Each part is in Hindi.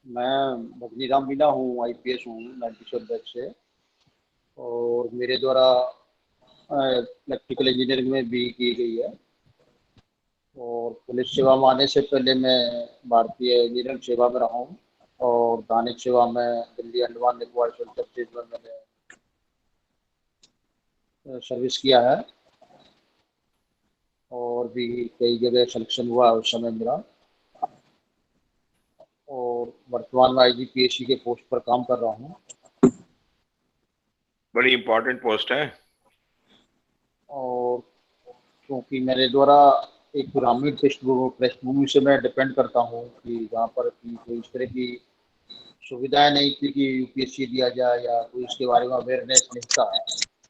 मैं भगनी राम मीना हूँ, आईपीएस हूँ 97 बैच से। और मेरे द्वारा इलेक्ट्रिकल इंजीनियरिंग में बी की गई है। और पुलिस सेवा में आने से पहले मैं भारतीय इंजीनियरिंग सेवा में रहा हूँ। और दैनिक सेवा में दिल्ली अंडमान निकोबार सर्विसेज में मैंने सर्विस किया है। और भी कई जगह सिलेक्शन हुआ है उस समय मेरा। और वर्तमान में आईजीपीएससी के पोस्ट पर काम कर रहा हूँ। बड़ी इंपॉर्टेंट पोस्ट है। और क्योंकि मेरे द्वारा एक ग्रामीण पृष्ठभूमि से मैं डिपेंड करता हूँ कि जहाँ पर कि कोई इस तरह की सुविधाएं नहीं थी कि यूपीएससी दिया जाए या कोई इसके बारे में अवेयरनेस नहीं था।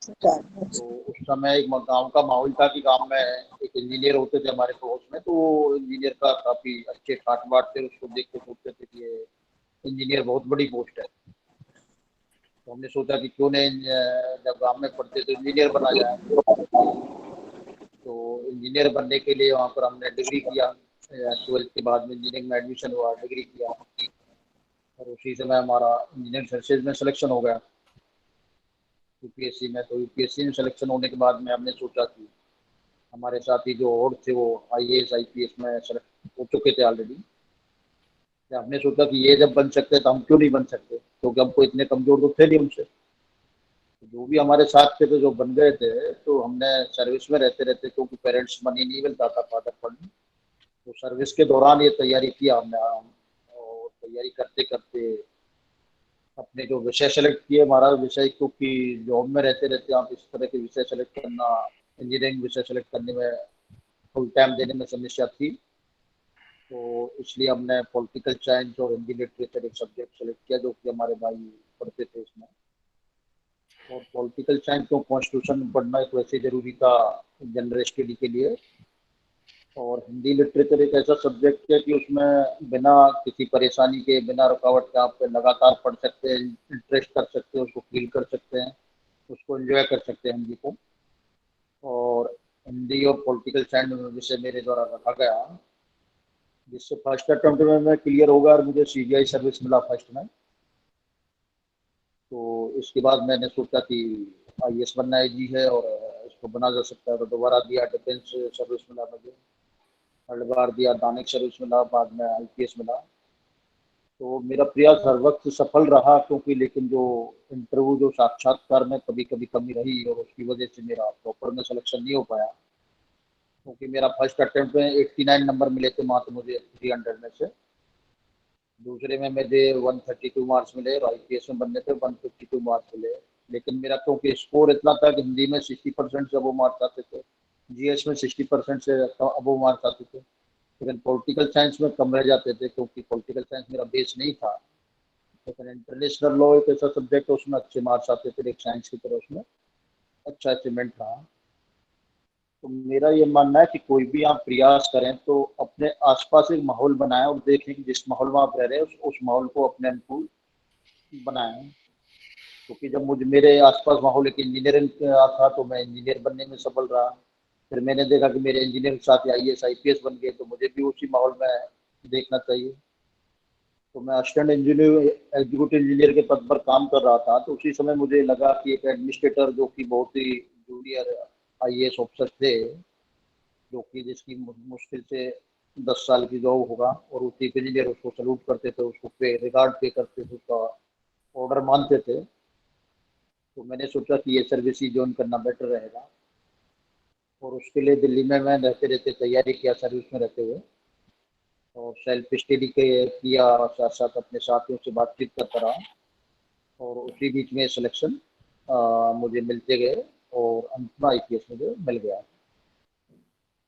तो उस समय एक गांव का माहौल था कि गांव में एक इंजीनियर होते थे हमारे पड़ोस में, तो इंजीनियर का काफी अच्छे ठाट बाट थे, उसको देख के सोचते थे कि ये इंजीनियर बहुत बड़ी पोस्ट है। तो हमने सोचा कि क्यों नहीं, जब गांव में पढ़ते तो इंजीनियर बना जाए। तो इंजीनियर बनने के लिए वहाँ पर हमने डिग्री किया। 12th के बाद में इंजीनियरिंग में एडमिशन हुआ, डिग्री किया। और उसी समय हमारा इंजीनियरिंग सर्विसेज में सिलेक्शन हो गया यूपीएससी में। तो यूपीएससी में सिलेक्शन होने के बाद में हमने सोचा कि हमारे साथी जो और थे वो आईएएस आईपीएस में सेलेक्ट हो चुके थे ऑलरेडी। हमने सोचा कि ये जब बन सकते तो हम क्यों नहीं बन सकते, क्योंकि हमको इतने कमजोर तो थे नहीं उनसे। जो भी हमारे साथ थे तो जो बन गए थे, तो हमने सर्विस में रहते रहते, क्योंकि पेरेंट्स मनी नहीं मिलता था फादर फंड, तो सर्विस के दौरान ये तैयारी किया हमने। और तैयारी करते करते अपने जो विषय सेलेक्ट किए, हमारा विषय, क्योंकि जॉब में रहते रहते आप इस तरह के विषय सेलेक्ट करना, इंजीनियरिंग विषय सेलेक्ट करने में फुल टाइम देने में समस्या थी। तो इसलिए हमने पॉलिटिकल साइंस और हिंदी लिटरेचर एक सब्जेक्ट सेलेक्ट किया, जो कि हमारे भाई पढ़ते थे इसमें। और पॉलिटिकल साइंस को कॉन्स्टिट्यूशन पढ़ना एक वैसे जरूरी था जनरल स्टडी के लिए। और हिंदी लिटरेचर एक ऐसा सब्जेक्ट है कि उसमें बिना किसी परेशानी के, बिना रुकावट के आप लगातार पढ़ सकते हैं, इंटरेस्ट कर सकते हैं, उसको फील कर सकते हैं, उसको एंजॉय कर सकते हैं हिंदी को। और हिंदी और पॉलिटिकल साइंस विषय मेरे द्वारा रखा गया, जिससे फर्स्ट अटेम्प्ट में मैं क्लियर होगा और मुझे सीजीआई सर्विस मिला फर्स्ट में। तो इसके बाद मैंने सोचा कि आईएएस बनना ईजी है और इसको बना जा सकता है, तो दोबारा दिया, डिफेंस सर्विस मिला मुझे। थर्ड बार दिया, दैनिक सर्विस मिला, बाद में आईपीएस मिला। तो मेरा प्रयास हर वक्त सफल रहा, क्योंकि लेकिन जो इंटरव्यू, जो साक्षात्कार में कभी कभी कमी रही, और उसकी वजह से मेरा प्रॉपर में सिलेक्शन नहीं हो पाया। क्योंकि मेरा फर्स्ट अटेम्प्ट में 89 नंबर मिले थे मात्र मुझे 300 में से। दूसरे में मुझे 132 मार्क्स मिले, और आईपीएस में बनने थे 152 मार्क्स मिले। लेकिन मेरा क्योंकि स्कोर इतना था कि हिंदी में 60% से अबो मार्क्स आते थे, जीएस में 60% से अबो मार्क्स आते थे, लेकिन पॉलिटिकल साइंस में कम रह जाते थे, क्योंकि पॉलिटिकल साइंस मेरा बेस नहीं था। लेकिन इंटरनेशनल लॉ एक ऐसा सब्जेक्ट है, उसमें अच्छे मार्क्स आते थे, एक साइंस की तरह उसमें अच्छा अचीवमेंट रहा। तो मेरा ये मानना है कि कोई भी आप प्रयास करें तो अपने आसपास एक माहौल बनाएं, और देखें कि जिस माहौल में आप रह रहे हैं उस माहौल को अपने अनुकूल बनाएं। क्योंकि जब मुझे मेरे आसपास माहौल एक इंजीनियरिंग का था, तो मैं इंजीनियर बनने में सफल रहा। फिर मैंने देखा कि मेरे इंजीनियर के साथ आईएएस आईपीएस बन गए, तो मुझे भी उसी माहौल में देखना चाहिए। तो मैं असिस्टेंट इंजीनियर, एग्जीक्यूटिव इंजीनियर के पद पर काम कर रहा था, तो उसी समय मुझे लगा कि एक एडमिनिस्ट्रेटर, जो कि बहुत ही जूनियर आईएएस ऑफिसर थे, जो कि जिसकी मुश्किल से 10 साल की जॉब होगा, और वो चीफ इंजीनियर उसको सल्यूट करते थे, उसको पे रिगार्ड पे करते थे, उसका ऑर्डर मानते थे। तो मैंने सोचा कि ये सर्विस ही ज्वाइन करना बेटर रहेगा। और उसके लिए दिल्ली में मैं रहते रहते तैयारी किया, सर्विस में रहते हुए। और सेल्फ स्टडी के किया, साथ साथ अपने साथियों से बातचीत करता रहा। और उसी बीच में सिलेक्शन मुझे मिलते गए, और अंत में आईपीएस मुझे मिल गया।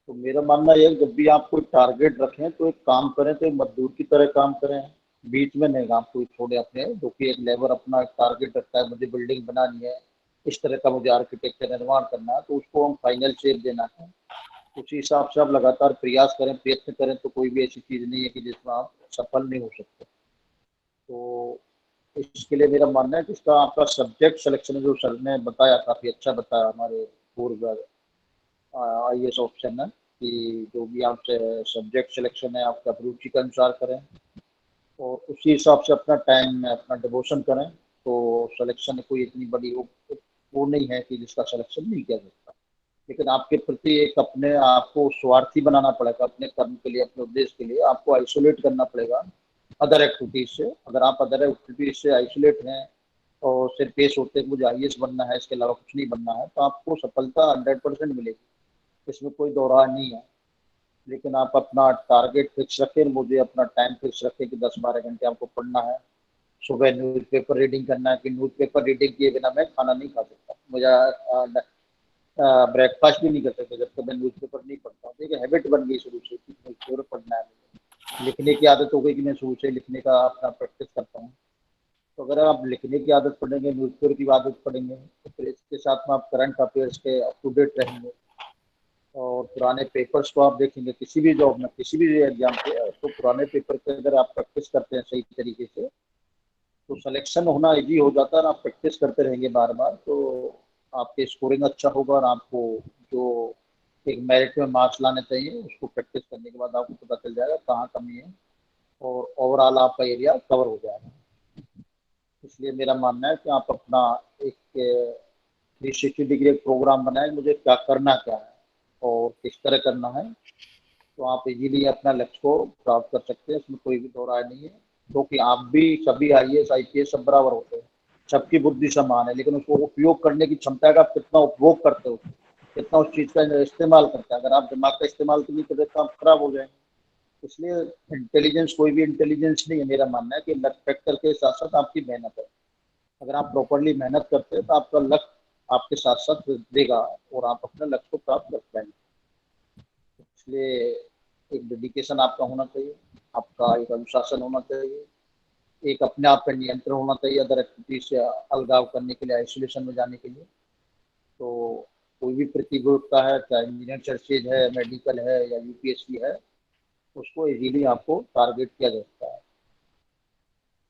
तो मेरा मानना यह है कि जब भी आप कोई टारगेट रखें तो एक काम करें तो एक मजदूर की तरह काम करें, बीच में नहीं आप कोई छोड़े अपने। जो कि एक लेबर अपना एक टारगेट रखता है, मुझे बिल्डिंग बनानी है, इस तरह का मुझे आर्किटेक्चर निर्माण करना है, तो उसको हम फाइनल शेप देना है। उसी हिसाब से आप लगातार प्रयास करें, प्रयत्न करें, तो कोई भी ऐसी चीज़ नहीं है कि जिसमें आप सफल नहीं हो सकते। तो इसके लिए मेरा मानना है कि इसका आपका सब्जेक्ट सिलेक्शन, जो सर ने बताया, काफ़ी अच्छा बताया हमारे पूर्व आईएएस ऑप्शन है, कि जो भी आप सब्जेक्ट सिलेक्शन है आपका रुचि के अनुसार करें। और उसी हिसाब से अपना टाइम में अपना डिवोशन करें, तो सिलेक्शन कोई इतनी बड़ी वो नहीं है कि जिसका सिलेक्शन नहीं किया सकता। लेकिन आपके प्रति एक अपने आपको स्वार्थी बनाना पड़ेगा, अपने कर्म के लिए, अपने उद्देश्य के लिए आपको आइसोलेट करना पड़ेगा अदर एक्टिविटीज से। अगर आप अदर एक्टिविटीज से आइसोलेट हैं और सिर्फ ये सोचते हैं कि मुझे आईएएस बनना है, इसके अलावा कुछ नहीं बनना है, तो आपको सफलता 100% मिलेगी, इसमें कोई दो राय नहीं है। लेकिन आप अपना टारगेट फिक्स रखें, मुझे अपना टाइम फिक्स रखें कि 10-12 घंटे आपको पढ़ना है, सुबह न्यूज़पेपर रीडिंग करना है, कि न्यूज़पेपर रीडिंग किए बिना मैं खाना नहीं खा सकता, मुझे ब्रेकफास्ट भी नहीं कर सकता जब तक मैं न्यूज़पेपर नहीं पढ़ता हूँ। देखिए हैबिट बन गई शुरू से कि न्यूज़पेपर पढ़ना है मुझे, लिखने की आदत हो गई कि मैं शुरू से लिखने का अपना प्रैक्टिस करता हूँ। तो अगर आप लिखने की आदत पढ़ेंगे, न्यूज़पेपर की आदत पढ़ेंगे, तो फिर इसके साथ में आप करंट अफेयर्स के अप टू डेट रहेंगे और पुराने पेपर्स को आप देखेंगे किसी भी जॉब में, किसी भी एग्जाम के, तो पुराने पेपर पे अगर आप प्रैक्टिस करते हैं सही तरीके से, तो सिलेक्शन होना इजी हो जाता है। और आप प्रैक्टिस करते रहेंगे बार बार, तो आपके स्कोरिंग अच्छा होगा और आपको जो एक मेरिट में मार्क्स लाने चाहिए उसको प्रैक्टिस करने के बाद आपको पता चल जाएगा कहाँ कमी है, और ओवरऑल आपका एरिया कवर हो जाएगा। इसलिए मेरा मानना है कि आप अपना एक 360 डिग्री एक प्रोग्राम बनाए, मुझे क्या करना क्या है और किस तरह करना है, तो आप इजीली अपना लक्ष्य को प्राप्त कर सकते हैं, इसमें कोई भी दो राय नहीं है। क्योंकि आप भी सभी आईएएस आईपीएस सब बराबर होते हैं, सबकी बुद्धि समान है, लेकिन उसको उपयोग करने की क्षमता का आप कितना उपभोग करते हो, कितना उस चीज का इस्तेमाल करते हैं। अगर आप दिमाग का इस्तेमाल नहीं करते तो आप खराब हो जाएंगे। इसलिए इंटेलिजेंस कोई भी इंटेलिजेंस नहीं है, मेरा मानना है कि लक फैक्टर के साथ साथ आपकी मेहनत है। अगर आप प्रॉपरली मेहनत करते हैं तो आपका लक आपके साथ साथ देगा और आप अपने लक्ष्य को प्राप्त कर पाएंगे। इसलिए एक डेडिकेशन आपका होना चाहिए, आपका एक अनुशासन होना चाहिए, एक अपने आप पर नियंत्रण होना चाहिए अदर एक्टिविटीज से अलगाव करने के लिए, आइसोलेशन में जाने के लिए। तो कोई भी प्रतियोगिता है, चाहे इंजीनियर चर्चेज है, मेडिकल है या यूपीएससी है, उसको इजीली आपको टारगेट किया जा सकता है।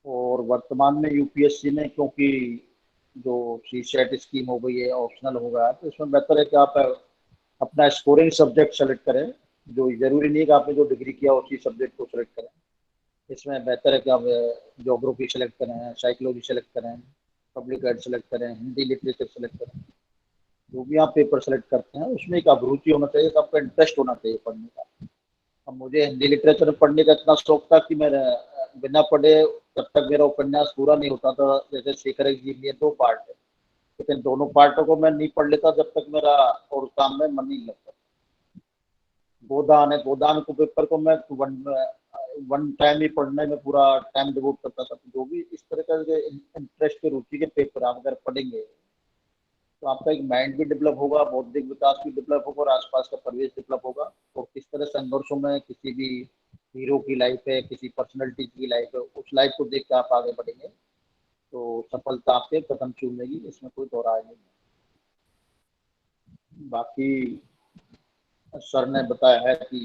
और वर्तमान में यूपीएससी ने, क्योंकि जो सी सेट स्कीम हो गई है, ऑप्शनल हो गया है, तो इसमें बेहतर है कि आप अपना स्कोरिंग सब्जेक्ट सेलेक्ट करें। जो जरूरी नहीं है कि आपने जो डिग्री किया उसी सब्जेक्ट को सेलेक्ट करें। इसमें बेहतर है कि आप ज्योग्राफी सेलेक्ट करें, साइकोलॉजी सेलेक्ट करें, पब्लिक एड सेलेक्ट करें, हिंदी लिटरेचर सेलेक्ट करें। जो भी आप पेपर सेलेक्ट करते हैं उसमें एक अभिरुचि होना चाहिए, आपका इंटरेस्ट होना चाहिए पढ़ने का। अब मुझे हिंदी लिटरेचर पढ़ने का इतना शौक था कि मैं बिना पढ़े जब तक मेरा उपन्यास पूरा नहीं होता था, जैसे शेखर एक जी लिए 2 पार्ट है, लेकिन दोनों पार्टों को मैं नहीं पढ़ लेता जब तक मेरा और काम में मन नहीं लगता। गोदान है, गोदान को पेपर को मैं वन टाइम ही पढ़ने में पूरा टाइम डिवोट करता था। तो जो भी इस तरह का इंटरेस्ट के रुचि के पेपर आप अगर पढ़ेंगे, तो आपका एक माइंड भी डेवलप होगा, बौद्धिक विकास भी डेवलप होगा और आसपास का परिवेश डेवलप होगा। और किस तरह संघर्षों में किसी भी हीरो की लाइफ है, किसी पर्सनैलिटी की लाइफ है, उस लाइफ को देख कर आप आगे बढ़ेंगे तो सफलता आपके कदम चूमेगी, इसमें कोई दो राय नहीं है। बाकी सर ने बताया है कि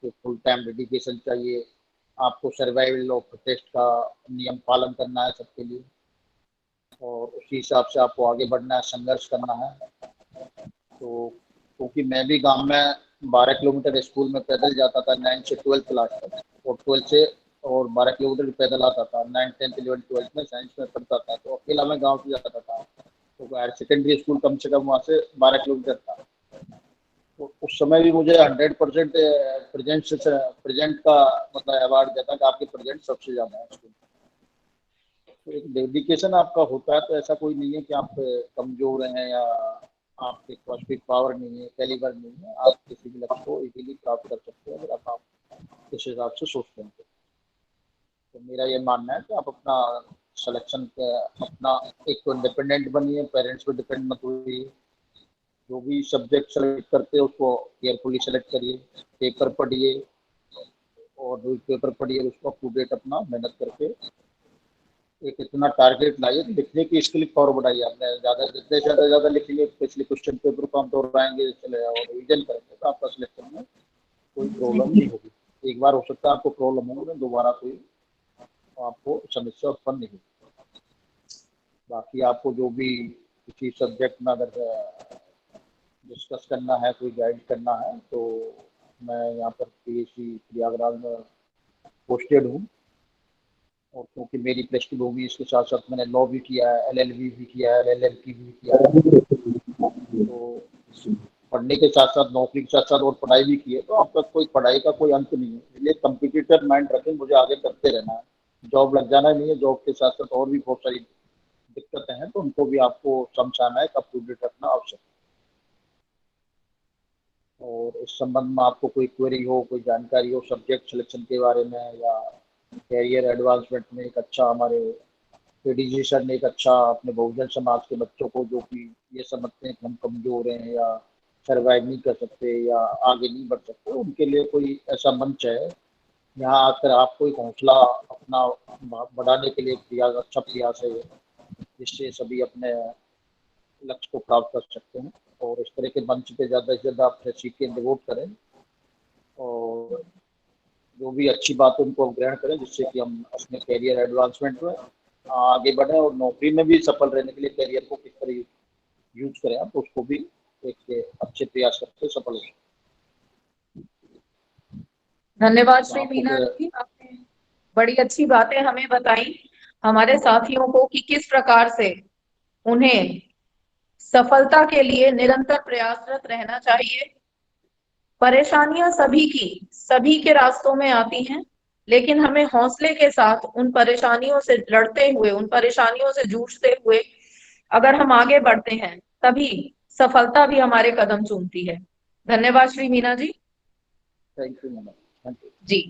फुल टाइम डेडिकेशन चाहिए, आपको सर्वाइवल ऑफ टेस्ट का नियम पालन करना है सबके लिए, और उसी हिसाब से आपको आगे बढ़ना है, संघर्ष करना है। तो क्योंकि मैं भी गांव में 12 किलोमीटर स्कूल में पैदल जाता था 9 से 12 क्लास तक, और 12 से और 12 किलोमीटर पैदल आता था। 9, 10, 11, 12 में साइंस में पढ़ता था, तो अकेला मैं गाँव से जाता था। तो हायर सेकेंडरी स्कूल कम से कम वहाँ से 12 किलोमीटर था। तो उस समय भी मुझे 100% प्रेजेंट से प्रेजेंट का मतलब अवार्ड देता कि आपके प्रेजेंट सबसे ज्यादा है स्कूल। तो एक डेडिकेशन आपका होता है, तो ऐसा कोई नहीं है कि आप कमजोर हैं या आपके पास कोई पावर नहीं है, कैलिबर नहीं है। आप किसी भी लक्ष्य को इजीली प्राप्त कर सकते हैं अगर आप इस हिसाब से सोचते हैं। तो मेरा ये मानना है कि आप अपना सिलेक्शन अपना एक तो इंडिपेंडेंट बनिए, पेरेंट्स पे डिपेंड मत होइए। जो भी सब्जेक्ट सेलेक्ट करते हैं उसको केयरफुली सेलेक्ट करिए, पेपर पढ़िए और न्यूज पेपर पढ़िए, उसको अप टू डेट अपना मेहनत करके एक इतना टारगेट लाइए कि लिखने की स्किल और बढ़ाइए। आपने ज्यादा जितने ज्यादा लिखेंगे, पिछले क्वेश्चन पेपर को हम दोहराएंगे चले और रिविजन करेंगे, तो आपका सिलेक्शन में कोई प्रॉब्लम नहीं होगी। एक बार हो सकता है आपको प्रॉब्लम हो, दोबारा कोई आपको समस्या उत्पन्न नहीं होगी। बाकी आपको जो भी किसी सब्जेक्ट में अगर डिस्कस करना है, कोई गाइड करना है, तो मैं यहाँ पर पीएचडी प्रयागराज में पोस्टेड हूँ। और क्योंकि मेरी प्लस टू होगी, इसके साथ साथ मैंने लॉ भी किया है, एलएलबी भी किया है, एलएलएम भी किया है। तो पढ़ने के साथ साथ, नौकरी के साथ साथ और पढ़ाई भी की है, तो आपका कोई पढ़ाई का कोई अंत नहीं है। इसलिए कंपटीटर माइंड रखें, मुझे आगे करते रहना है, जॉब लग जाना नहीं है। जॉब के साथ साथ और भी बहुत सारी दिक्कतें हैं, तो उनको भी आपको समझाना है, अपटूडेट रखना आवश्यक है। और इस संबंध में आपको कोई क्वेरी हो, कोई जानकारी हो सब्जेक्ट सिलेक्शन के बारे में, या कैरियर एडवांसमेंट में एक अच्छा, हमारे पीडीजी सर ने एक अच्छा अपने बहुजन समाज के बच्चों को, जो कि ये समझते हैं कि हम कमजोर हैं या सर्वाइव नहीं कर सकते या आगे नहीं बढ़ सकते, उनके लिए कोई ऐसा मंच है, यहाँ आकर आपको एक हौसला अपना बढ़ाने के लिए प्रयास, अच्छा प्रयास है ये, जिससे सभी अपने लक्ष्य को प्राप्त कर सकते हैं। और इस तरह के मंच पे ज़्यादा से ज़्यादा अपने सीखें, डिवोट करें, और जो भी अच्छी बात है उनको ग्रहण करें, जिससे कि हम अपने करियर एडवांसमेंट में आगे बढ़े, और नौकरी में भी सफल रहने के लिए करियर को किस तरह यूज करें आप, उसको भी एक अच्छे प्रयास करके सफल हो। धन्यवाद तो श्री आपको मीना क्या, जी, आपने बड़ी अच्छी बातें हमें बताई हमारे साथियों को कि किस प्रकार से उन्हें सफलता के लिए निरंतर प्रयासरत रहना चाहिए। परेशानियां सभी के रास्तों में आती हैं, लेकिन हमें हौसले के साथ उन परेशानियों से लड़ते हुए, उन परेशानियों से जूझते हुए अगर हम आगे बढ़ते हैं, तभी सफलता भी हमारे कदम चूमती है। धन्यवाद Shri Meena ji. Thank you madam, thank you. Ji.